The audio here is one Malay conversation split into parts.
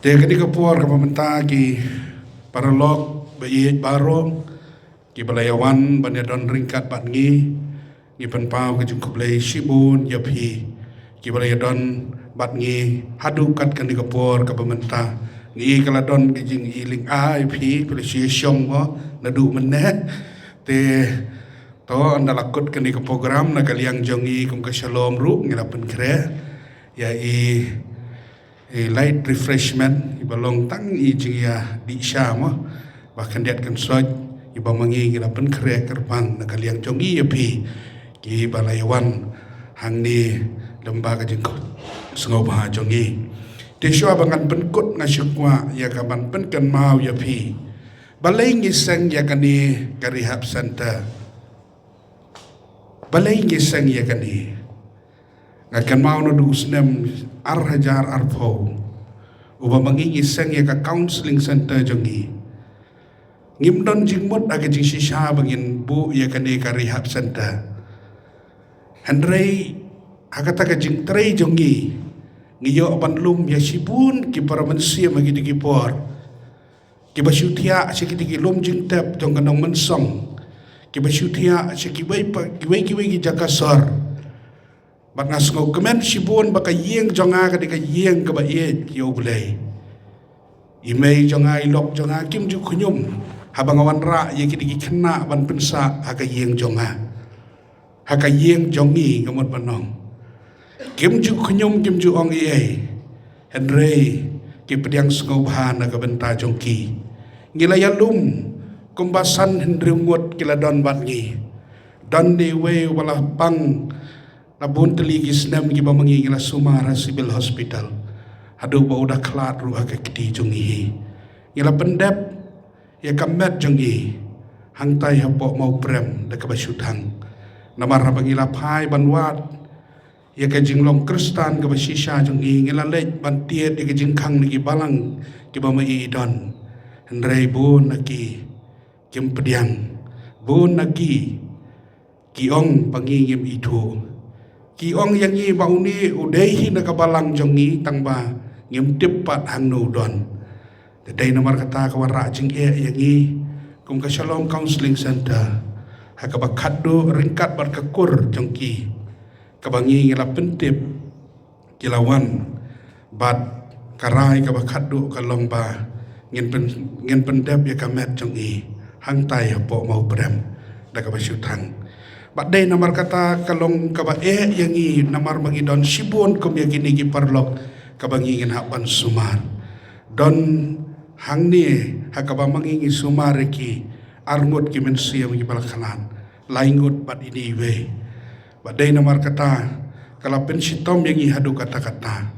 Dia kini kepuar ke pemerintah ki paralog bayi baru ki balayawan banyak don ringkat batngi ki penpau ke jungkup lay shibun yapi ki balayadon batngi hadu kat kini kepuar ke pemerintah ngi kaladon ke jing iling ai pi polisi syong mo nadu meneh te to anda lakut kini ke program na kaliang jongi kum ke shalom ru ngirapen kre ya light refreshment ibalong tang i jia di syama bahkan diat kan soj iba mangi ngirapen kre kerbang na kaliang jongi ya pi ki balayawan hang ni lembaga jengkot sengau bah jongi Deswa bangan penkut ngasyukwa ya kaman penkan mau ya pi balai ngiseng ya kani karihab center balai ngiseng ya kani ngakan mau no dusnem hajar arpo uba mangi ngiseng ya ka counseling center jongi ngimdon jingmut aga jing shisha bangin bu ya kani karihab center handrei hakata ka jing trei jongi ngiyo banlum ya sibun ki para manusia magi digi por ki basyutia sikiti ki lum jing tep jong kanong mensong ki basyutia siki wei pa ki wei ki jakasar bat ngasngau kemen sibun baka yeng jonga ka dika yeng ka ba ye ki oblei imei jonga ilok jonga kim ju khunyum habangawan ra ye ki digi kena ban pensa haka yeng jonga haka yeng jongi ngamot banong kim ju khunyum kim ju ong ie henrei ki pediang sengau bahana ka benta jongki ngilayalum kumbasan hendri ngut kila don batngi don di we wala pang labun teligi snem ki bamangi ngila sumara civil hospital hadu ba udah klat ru aga kiti jongi ngila pendep ya kamet jongi hangtai hapok mau prem da ka basyutang namar bangila pai banwat ya ke jinglong kristan ke basisha jong i ngilalej bantiet ya ke jingkang niki balang ki bamai don hendrei bun naki kim pediang bun naki kiong pangingim itu kiong yang i bauni udehi na kabalang jong i tangba ngim tipat hang no don dai nomor kata kawara jing yang i kum ka shalom counseling center hakabakaddo ringkat barkakur jong ki kabangi ngila pentip kilawan bat karai kabakaddu kalong ba ngin pendep ya kamet jong i hang tai hapo mau brem da kabasyutang bat dai namar kata kalong kaba yang i namar magi don sibun kum ya kini ki parlok kabangi ngin hapan sumar don hang ni hakaba mangi sumar ki arngut ki mensia magi balakanan laingut bat ini we badai namar kata kalau pensitom yang ihadu kata-kata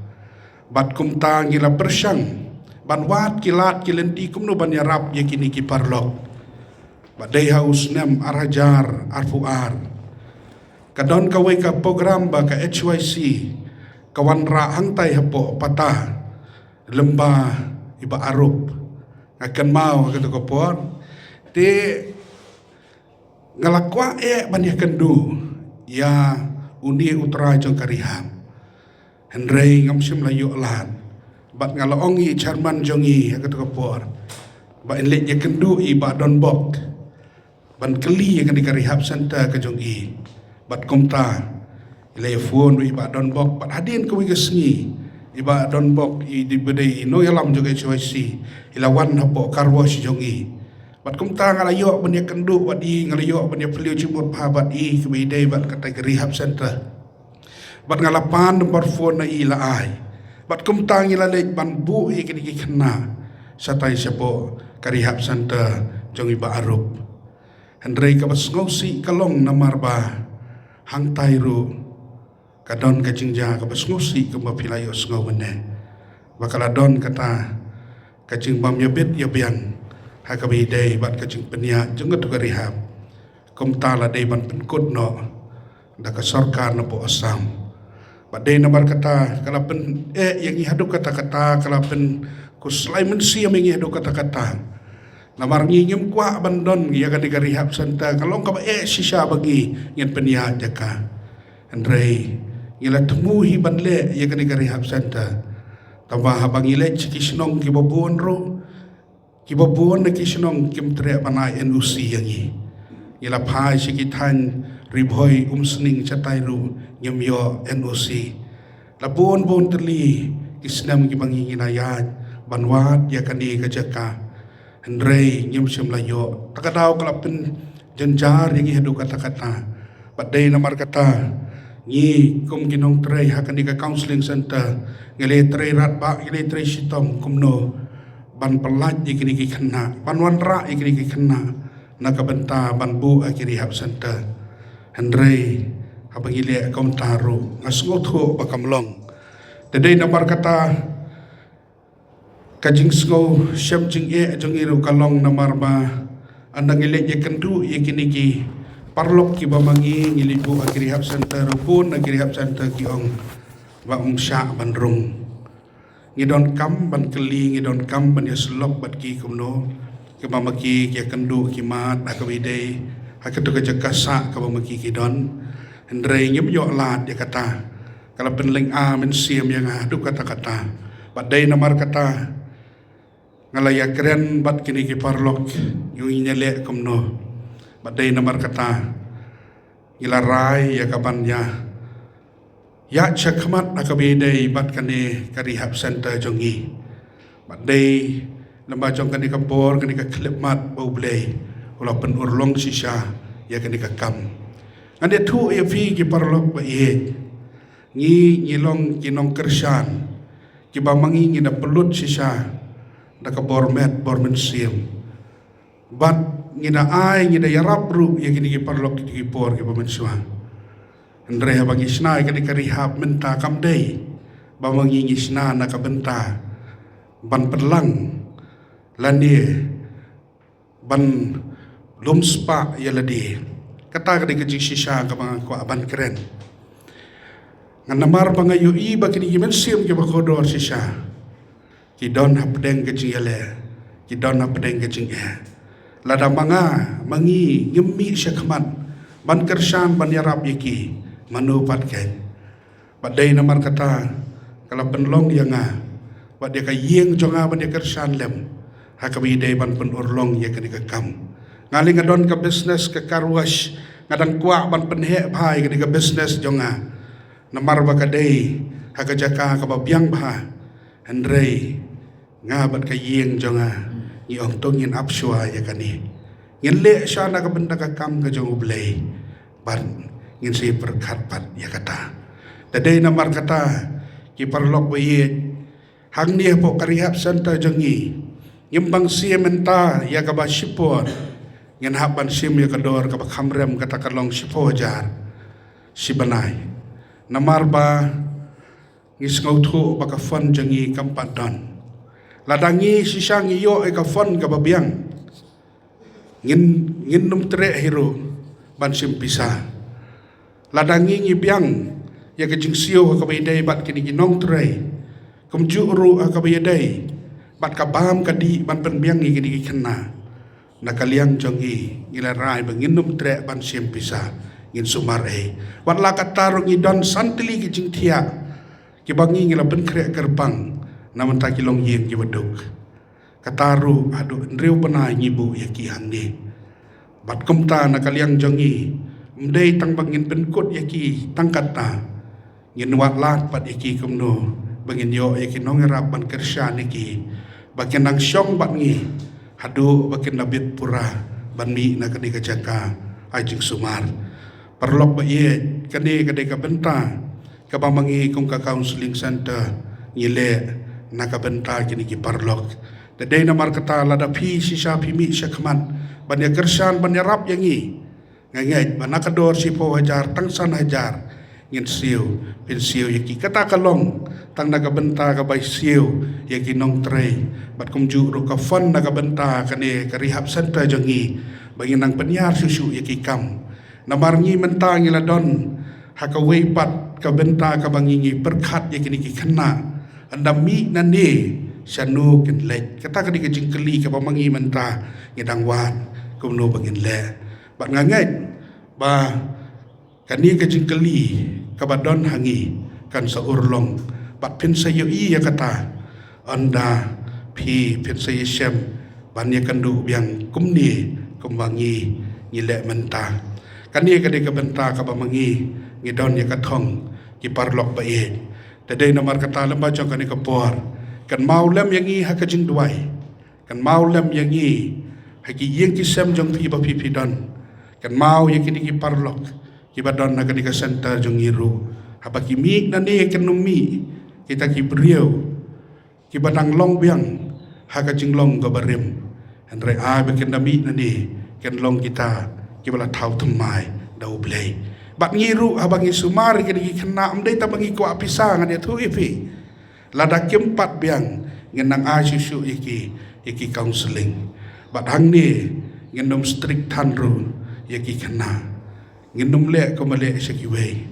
bat kumta ngila persyang ban wat kilat kilenti kumno ban yarap yakini ki parlok badai haus nem arajar arfuar kadon kawai ka program ba ka HYC kawan ra hangtai hapo patah lembah iba arup akan mau kata kopor te ngalakwa banyak kendu ya undi utara jong kariham henrei ngamsim layu lat bat ngalaongi charman jongi kata kapor ba inlet ya kendu i ba don bok ban keli yang di kariham center ke jongi bat komta ilay phone i ba don bok bat hadin ko wigasngi i ba don bok i di bedai no yalam juga HYC ilawan hapo karwash jongi bat kumta ngalayo banya kendu bat i ngalayo banya peliu cimut pahabat i kebidai bat kategori rehab center bat ngalapan nomor phone na i laai bat kumta ngilalej ban bu i kini kena satai siapo ka rehab center jong iba arup hendrei ka bas ngosi kalong namar ba hang tairu kadon ka jingja ka bas ngosi ka mapilayo ngau bene bakala don kata ka jing bam yabit yabian hakabi day bat kacing penia jengat ka rehab kumta la day ban penkut no da ka sarkar no po asam badai namar kata kalapen yang ihadu kata-kata kalapen kuslai mensia mengi hadu kata-kata namar ngingim kwa bandon ya ka rehab center kalong ka sisa bagi ngin penia jaka andrei ngila temuhi banle ya ka rehab center Tambah habang ilet kisnong kibabuan ro. Kibabuan na kisnong kimtre panay NUC yangi. Ilapai sikitan ribhoy umsning catay ro nyamyo NUC. Labuan terli kisnam kibanginginayat banwat yakani kajaka. Hendrei nyam layo. Takadaw kalapin janjar yang ihadu kata-kata. Badai namar kata ni kum ginong tray hakan di counseling center ngele tray ratba ngele tray sitom kumno ban pelat ikini kena ban wanra ikini kena nakabenta ban bu akiri hab center Hendrei habang ile kom taru ngasngotho bakamlong tadai namar kata kajing sko syam jing jong iru kalong namar ba andang ile je kendu ikini ki parlok ki bamangi ngilibu akiri hab center pun akiri hab center ki ong ba sya bandrung ngidon kam ban keli ngidon kam ban yaslok bat ki kumno ki mamaki ki kendu ki mat akawide hakatu ka jakasa ka mamaki ki don hendrei nyem yo lat dia kata kalau penling a men siam yang adu kata-kata badai namar kata ngalaya keren bat kini ki parlok yu nyele kumno badai namar kata ilarai ya kapan ya cakmat akabidai bat kani karihab center jongi badai lamba jong kani kapor kani ka klip mat bau blei ula pen urlong sisa ya kani ka kam ande tu ya fi ki parlok ba ye ngi ngilong kinong kersan ki bamangi ngina pelut sisa da ka bormet siam bat ngina ai ngina yarap ru ya kini ki parlok ki por ki pamensua Andre habang isna kani karihab menta kam dei bamangi ngisna na ka benta ban perlang lani ban lumspa ya ladi kata kani ka sisa ka mga ko aban keren nganamar bangayo iba kini ki mensim ki bakodor sisa ki don hapdeng ka jingale ki don hapdeng ka jingale lada manga mangi ngemi syakmat ban kersan ban yarap yaki manupat ken badai namar kata kalau penlong yang bad dia ka yeng jonga ban dia kersan lem hakabi dai ban penurlong ya kani ka kam ngaling adon ka business ka karwash ngadang kwa ban penhe bhai kani ka business jonga namar ba kadai hakajaka ka babyang bha hendrei ngabat ka yeng jonga iong tongin apsua ya kani ngin le syana ka benda ka kam ka jong ublay ban ngin si perkat pat ya kata tadai namar kata ki parlok bayit hang ni po karihap center jongi ngimbang siementa ya ka ba sipor ngin haban sim ya kador ka khamrem kata kalong sipo jar si banay namar ba ngis ngautho ba ka fon jongi kampadon ladangi sisang iyo ka fon ka babyang ngin num tre hero ban simpisa ladangi ngibyang ya ka jingsio ka baydai bat kini ginong tre kumjuru ka baydai bat ka bam ka di ban penbyang ni kini kena nakaliang jongi ngilarai bangin num tre ban simpisa ngin sumar wat la katarong idon santili ki jingthia ki bangi ngila ben krek gerbang namun tak kilong yeng ki beduk kataru adu ndriu panai ngibu ya ki hangni bat kumta nakaliang jongi mdei tang bangin penkut ya ki tangkata ngin wat lat pat ya ki kumno bangin yo ya ki nongerap ban kersya niki bakin nang syong bat ngi hadu bakin labit pura ban mi na kani kajaka ajing sumar perlok ba ye kani kadai ka benta ka bamangi kung ka counseling center ngile nakabenta kini ki parlok dadai namar kata lada pi sisa pimi syakman banya kersan banya rap yangi ngait banakador si po hajar tangsan hajar ngin siu pin siu yaki kata kalong tang nakabenta ka bay siu yaki nong tray bat kumju ro ka fon nakabenta kani karihab center jangi bagi nang penyar susu yaki kam namarngi mentang iladon hakaway pat kabenta ka bangingi perkat yaki ni kena andami nani syanu ken lek kata ka dikajing keli ka pamangi menta ngidang wan kumno bangin le bat ngangait ba kani kajing keli ka badon hangi kan sa urlong bat pin sayo ya kata anda pi pin sayo syam ban ya kandu biang kumni kumwangi ngilek mentah kani kade ka benta ka bamangi ngidon ya kathong ki parlok ba ye tadai nomor kata lamba jong kani ka por kan mau lem yang i ha ka jing duai kan mau lem yang i ha ki yeng ki sem jong pi ba pi don kan mau ya kini ki parlok ki badon na kani ka center jong iru ha ba ki mi na ne kan mi kita ki beriau ki badang long biang ha ka jing long ka barim andre a be kan mi na ne kan long kita ki bala thau thumai dau blai bat ngiru abang isumar kini kena amdai ta bangi ko apisa ngan tu ipi lada kempat biang ngenang a susu iki counseling bat hang ni ngenom strict thanru yaki kena ngenom le ko male seki wei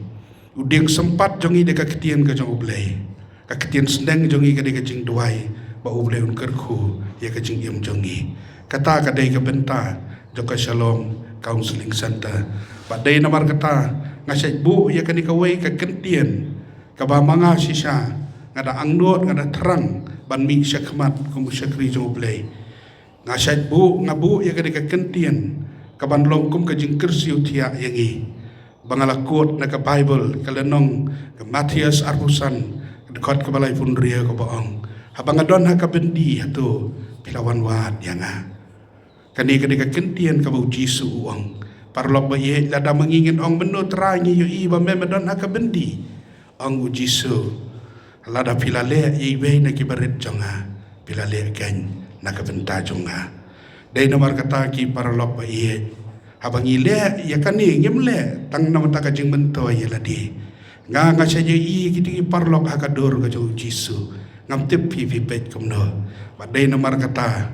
uding sempat jongi de ka ketien ka jong blai ka ketien sendeng jongi ka de ka jing duai ba ublai un kerku ya ka jing yem jongi kata ka dei ka benta joka shalom counseling center padai namar kata ngasai bu ya kani kawai ka kentien ka ba manga sisa ngada angnot ngada terang ban mi syakmat kum syakri joblay ngasai bu ngabu ya kani ka kentien ka ban longkum ka jing kersiu tia yangi bangalakot na ka bible kalenong ka Matius Arbusan dekat ka balai fundria ka baong habangadon ha ka bendi hatu pilawan wat yanga kani ka kentien ka bau Jisu uang parlok ba ye lada mangingin ong menu terangi yo i ba memedon ha ka bendi ong Jisu lada pilale ye we na ki barit jonga pilale kan na ka benta jonga dai nomor kata ki parlok ba ye habangi le ya kani ngemle tang nama ta ka jing mento ye ladi nga saja i kiti parlok ha ka dor ka Jisu ngam tip pi pet komno ba dai nomor kata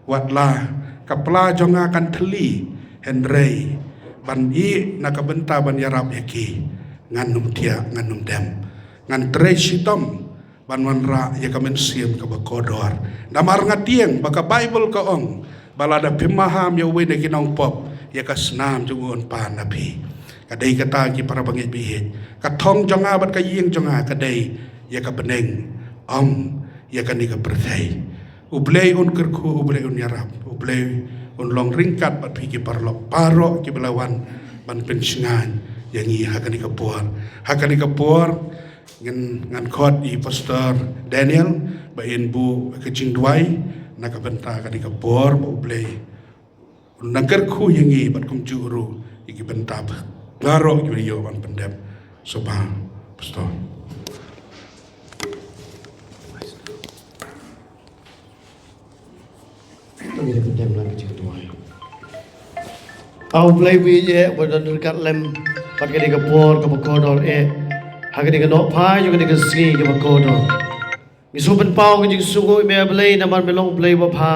watlah kapla jonga kan theli Henry ban i nakabenta ban yarap yaki nganum tia nganum dem ngan tre sitom ban wanra ya kamen siem ka bakodor namar ngatieng baka bible ka ong balada pimaham ya we neki nong pop ya ka snam jungon pan nabi kadai kata ki para bangit bihe ka thong jonga bat ka yeng jonga kadai ya ka beneng om ya ka ni ka perthai ublei un kerku ublei un yarap ublei un long ringkat bat piki parlok paro ki belawan ban pensingan yang i hakani kapor ngan khot i pastor Daniel ba in bu kecing duai nak benta kani kapor ba ublei nangker khu yang i bat kum juru iki benta ngaro ki yo ban pendem soba pastor Kami dah pendam lagi cikgu tuai. Au play we ye wadan dekat lem pat kadi ke por ke kodor hagadi ke nok pai juga ke ski ke kodor. Misu pen pau ke jing sungu me play namar melong play ba pha.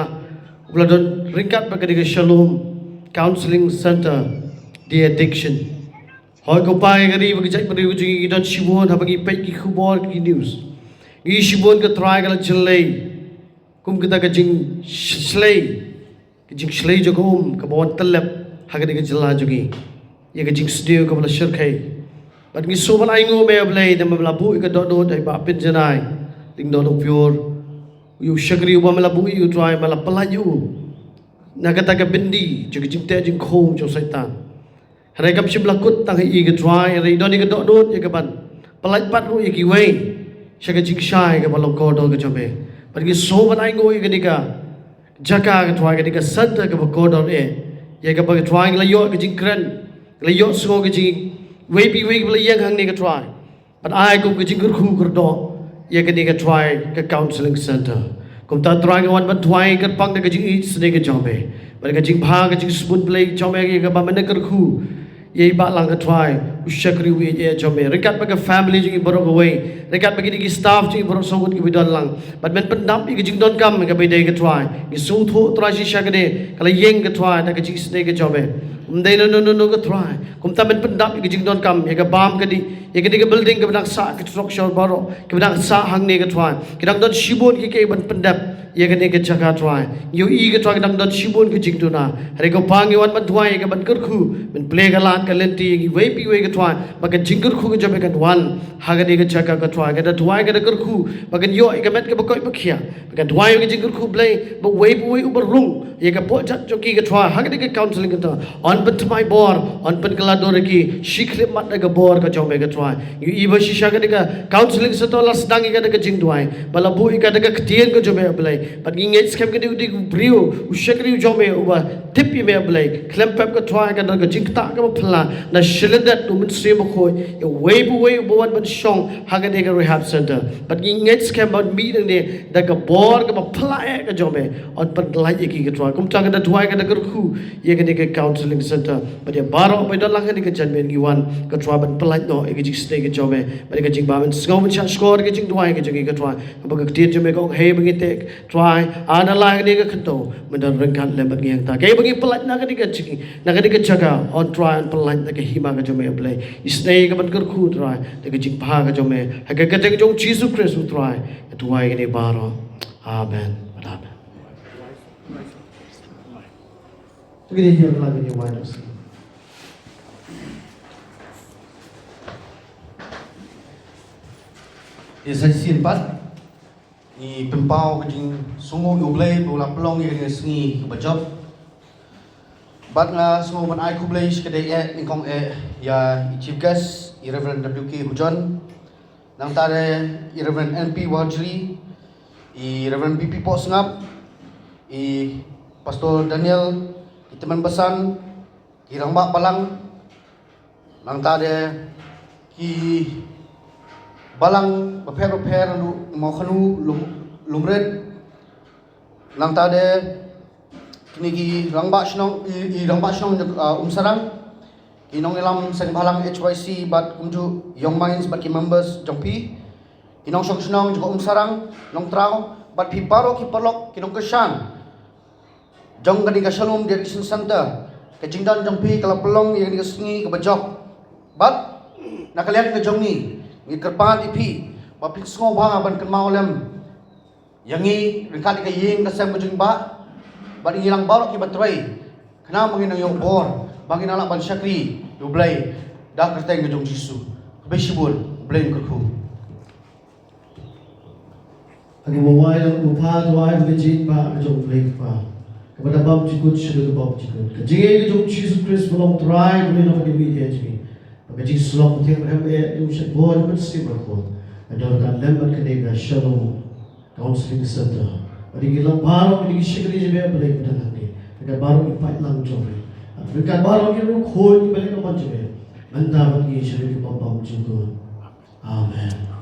Wadan ringkat pat kadi ke Shalom Counseling Center di addiction. Hoi ko pai kadi bagi jai bagi jing dan shibon habagi pet ki khubor ki news. Gi shibon ke try kala jelai kum kita kajing slay jogum kabawan telep hagadi ke jela jogi ya kajing studio kabala syirkai bat ngi soban aingo me ablay dem melabu ke dot ai ba pin janai ding dot pure yu syakri ba melabu yu try mala pelayu na kata ke bendi jogi jing te jing khom jo saitan hare kam sim lakut tang hi ke try re doni ke dot ya ke ban pelaj pat ru ya ki wei syaka jing shai ke balong ko do ke jobe pergi sobat aingo i ketika jaka ke tuai ketika santa ke bakodor ya ke bagi tuai layo ke jingkran layo so ke jing wepi bela yang hang ni ke tuai but ai kum ke jingkur khu kerdo ya ketika tuai ke counseling center kum ta tuai ke wan ban tuai ke pang ke jing sne ke jombe bar ke jing bha ke jing spoon play jombe ke ba men ke khu ye ba lang ke tuai usyakri we ye jombe rekat ke family jing borok away dekat bagi di staff ji borok songut ki bidon lang bat men pendam ki jing don kam ke bidai ke try ki su thu tra ji sha ke de kala yeng ke try ta ke ji sne ke jobe umdai no ke try tamen pendap ke jing don kam ya ke bam ke di ya ke building ke benang sa ke structure baro ke benang sa hang ne ke twan ke dang don shibon ke ban pendap ya ke ne ke jaga twan yo i ke twan ke dang don shibon ke jing tu na hari ko pang wan ban twan ya ke ban ker khu men play ke lan ke lenti ki wei pi wei ke twan ba ke jing ker khu ke jabe ke wan ha ke ne ke jaga ke twan ke da twan ke da ker khu ba ke yo ke met ke ba koi ba khia ba ke twan ke jing ker khu play ba wei uber rung ya ke po chat joki ke twan ha ke ne ke counseling ke ta on ban mai bor on ban kala do ki shikhle mat ke bor ke jom ke twan yu i ba shisha ke ka counseling se to la sedang ke jing tuai bala bu ka ke ktien ke jom blai but ngi scam ke di brio u shekri jom uba tip me blai klem pep ke twan ke jing ta ke phla na shilendat tu min se mo khoi e wei bu wan ban shong ha ke ke rehab center but ngi scam about me ne da ke bor ke phla ke jom on ban lai ki ke twan kum chang da tuai ke ker khu ye ke counseling center but ya baro ba dan lang ke jan men gi wan ke twan ban plai no e ke jing stay ke jom ba ke jing ba men skau men chan score ke jing tuai ke jing ke twan ba ke tien jom ko he ba te try ana la ke ke khanto men dan reng kan le ba ngi ta ke ba ngi plai na ke jing na ke jaga on try on plai na ke hima ke jom play stay ke ban ker khu try ke jing ba ke jom ha ke te jong Jesus Christ try tuai ke ni baro amen amen Begini dia lagi ni wireless. Sa sin pat ni pempau ke jing sungu ublay bola pelong ye sengi ke bajop bat nga sungu ban ai kublay skede ni kong ya chief guest Reverend WK Hujan nang tare Reverend NP Wajri Reverend BP Posngap Pastor Daniel teman besan kirang bak balang nang tade ki balang beper nu mau khanu lumred nang tade kini ki rangba shnong sarang kinong ilam sen balang HYC bat kumju young minds bat ki members jongpi kinong shnong jo sarang nong trao bat pi paro ki palok kinong kesan jong kani ka Shalom Direction Center ke jingdan jongpi kala pelong yang ni sengi ke bajok bat nakalian ke jong ni ngi kerpan ipi ba pik sngo ba ban kan maulem yangi ringkat ke ying ka sem bujung ba ba ngilang barok ki batrai kana mangin ang yung bor bangin ala ban syakri yu blai da kerteng ke jong jisu be shibul blai ko khu Ani mawai lang upha tuai ke jing ba ke jong blai pa kepada bab cikut syukur bab cikut kejingai ke jong Jesus Christ belum try boleh nak di HB maka jing selok tiang MA jong syek bon mesti berkot ada kan lembat kedega Shalom Counseling Center bagi gilang baru bagi syekri je boleh pada nanti dekat baru ipat lang jom dekat baru kita khoi balik ke macam mana mantap bagi syekri bab cikut amen